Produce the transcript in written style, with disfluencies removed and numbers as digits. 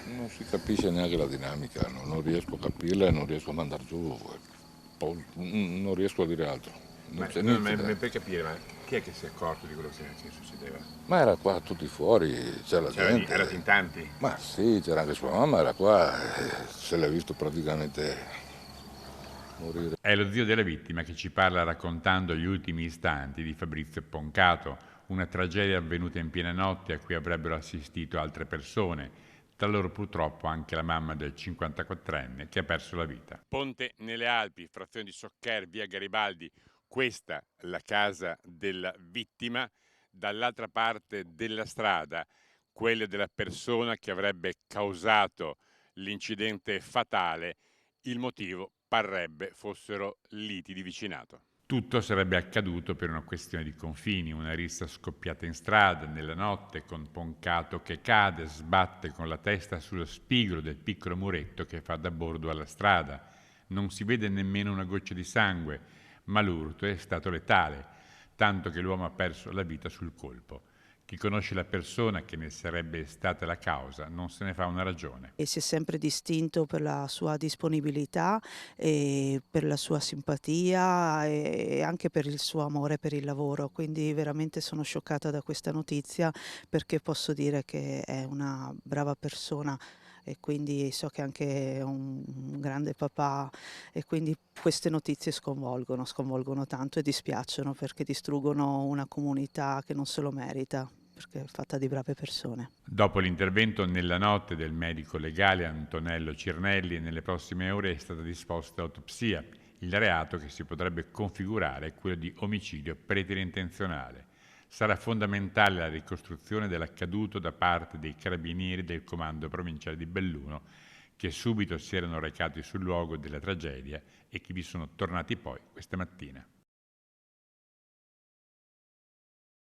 Non si capisce neanche la dinamica, non riesco a capirla e non riesco a mandare giù, non riesco a dire altro. Non Ma, c'è no, niente da... per capire, ma chi è che si è accorto di quello che succedeva? Ma era qua tutti fuori, c'era la Erano in gente. tanti? Ma sì, c'era anche sua mamma, era qua, se l'ha visto praticamente morire. È lo zio della vittima che ci parla raccontando gli ultimi istanti di Fabrizio Poncato, una tragedia avvenuta in piena notte a cui avrebbero assistito altre persone, tra loro purtroppo anche la mamma del 54enne che ha perso la vita. Ponte nelle Alpi, frazione di Soccher, via Garibaldi, questa la casa della vittima, dall'altra parte della strada quella della persona che avrebbe causato l'incidente fatale. Il motivo parrebbe fossero liti di vicinato. Tutto sarebbe accaduto per una questione di confini, una rissa scoppiata in strada nella notte con Poncato che cade, sbatte con la testa sullo spigolo del piccolo muretto che fa da bordo alla strada. Non si vede nemmeno una goccia di sangue, ma l'urto è stato letale, tanto che l'uomo ha perso la vita sul colpo. Chi conosce la persona che ne sarebbe stata la causa non se ne fa una ragione. E si è sempre distinto per la sua disponibilità e per la sua simpatia e anche per il suo amore per il lavoro, quindi veramente sono scioccata da questa notizia perché posso dire che è una brava persona e quindi so che è anche un grande papà e quindi queste notizie sconvolgono tanto e dispiacciono perché distruggono una comunità che non se lo merita perché è fatta di brave persone. Dopo l'intervento nella notte del medico legale Antonello Cirnelli, nelle prossime ore è stata disposta l'autopsia. Il reato che si potrebbe configurare è quello di omicidio preterintenzionale. Sarà fondamentale la ricostruzione dell'accaduto da parte dei carabinieri del comando provinciale di Belluno, che subito si erano recati sul luogo della tragedia e che vi sono tornati poi questa mattina.